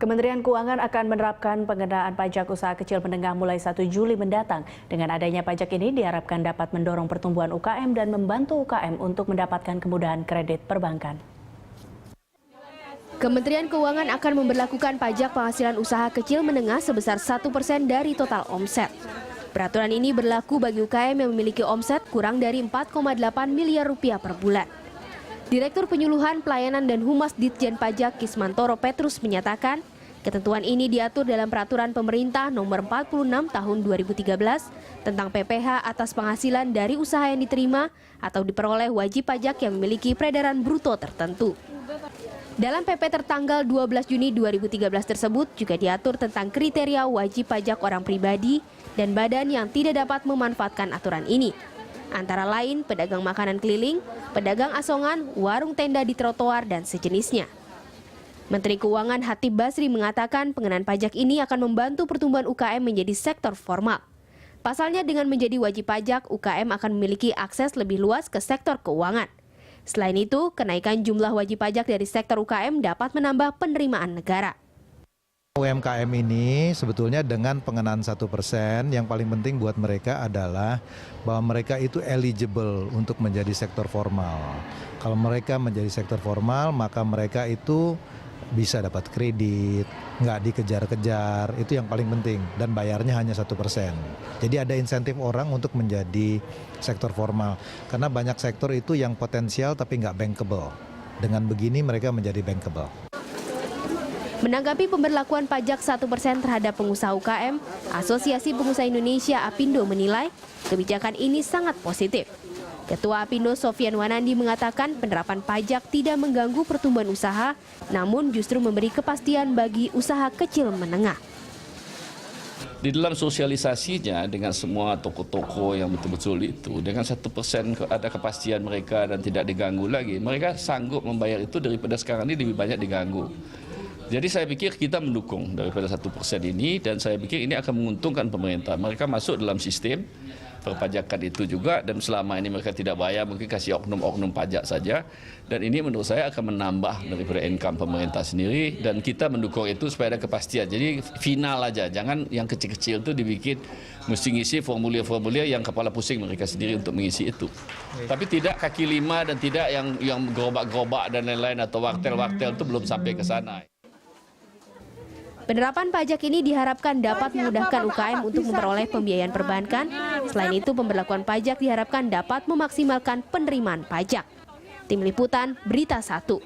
Kementerian Keuangan akan menerapkan pengenaan pajak usaha kecil menengah mulai 1 Juli mendatang. Dengan adanya pajak ini diharapkan dapat mendorong pertumbuhan UKM dan membantu UKM untuk mendapatkan kemudahan kredit perbankan. Kementerian Keuangan akan memberlakukan pajak penghasilan usaha kecil menengah sebesar 1% dari total omset. Peraturan ini berlaku bagi UKM yang memiliki omset kurang dari 4,8 miliar rupiah per bulan. Direktur Penyuluhan Pelayanan dan Humas Ditjen Pajak Kismantoro Petrus menyatakan, ketentuan ini diatur dalam Peraturan Pemerintah Nomor 46 Tahun 2013 tentang PPh atas penghasilan dari usaha yang diterima atau diperoleh wajib pajak yang memiliki peredaran bruto tertentu. Dalam PP tertanggal 12 Juni 2013 tersebut juga diatur tentang kriteria wajib pajak orang pribadi dan badan yang tidak dapat memanfaatkan aturan ini. Antara lain pedagang makanan keliling, pedagang asongan, warung tenda di trotoar, dan sejenisnya. Menteri Keuangan Hatip Basri mengatakan pengenaan pajak ini akan membantu pertumbuhan UKM menjadi sektor formal. Pasalnya dengan menjadi wajib pajak, UKM akan memiliki akses lebih luas ke sektor keuangan. Selain itu, kenaikan jumlah wajib pajak dari sektor UKM dapat menambah penerimaan negara. UMKM ini sebetulnya dengan pengenaan 1% yang paling penting buat mereka adalah bahwa mereka itu eligible untuk menjadi sektor formal. Kalau mereka menjadi sektor formal maka mereka itu bisa dapat kredit, nggak dikejar-kejar, itu yang paling penting dan bayarnya hanya 1%. Jadi ada insentif orang untuk menjadi sektor formal karena banyak sektor itu yang potensial tapi nggak bankable. Dengan begini mereka menjadi bankable. Menanggapi pemberlakuan pajak 1% terhadap pengusaha UKM, Asosiasi Pengusaha Indonesia APindo menilai kebijakan ini sangat positif. Ketua APindo Sofyan Wanandi mengatakan penerapan pajak tidak mengganggu pertumbuhan usaha, namun justru memberi kepastian bagi usaha kecil menengah. Di dalam sosialisasinya dengan semua toko-toko yang betul-betul itu, dengan 1% ada kepastian mereka dan tidak diganggu lagi, mereka sanggup membayar itu daripada sekarang ini lebih banyak diganggu. Jadi saya pikir kita mendukung daripada 1% ini dan saya pikir ini akan menguntungkan pemerintah. Mereka masuk dalam sistem perpajakan itu juga dan selama ini mereka tidak bayar mungkin kasih oknum-oknum pajak saja. Dan ini menurut saya akan menambah daripada income pemerintah sendiri dan kita mendukung itu supaya ada kepastian. Jadi final aja, jangan yang kecil-kecil itu dibikin mesti ngisi formulir-formulir yang kepala pusing mereka sendiri untuk mengisi itu. Tapi tidak kaki lima dan tidak yang gerobak-gerobak dan lain-lain atau wartel-wartel itu belum sampai ke sana. Penerapan pajak ini diharapkan dapat memudahkan UKM untuk memperoleh pembiayaan perbankan. Selain itu, pemberlakuan pajak diharapkan dapat memaksimalkan penerimaan pajak. Tim Liputan, Berita 1.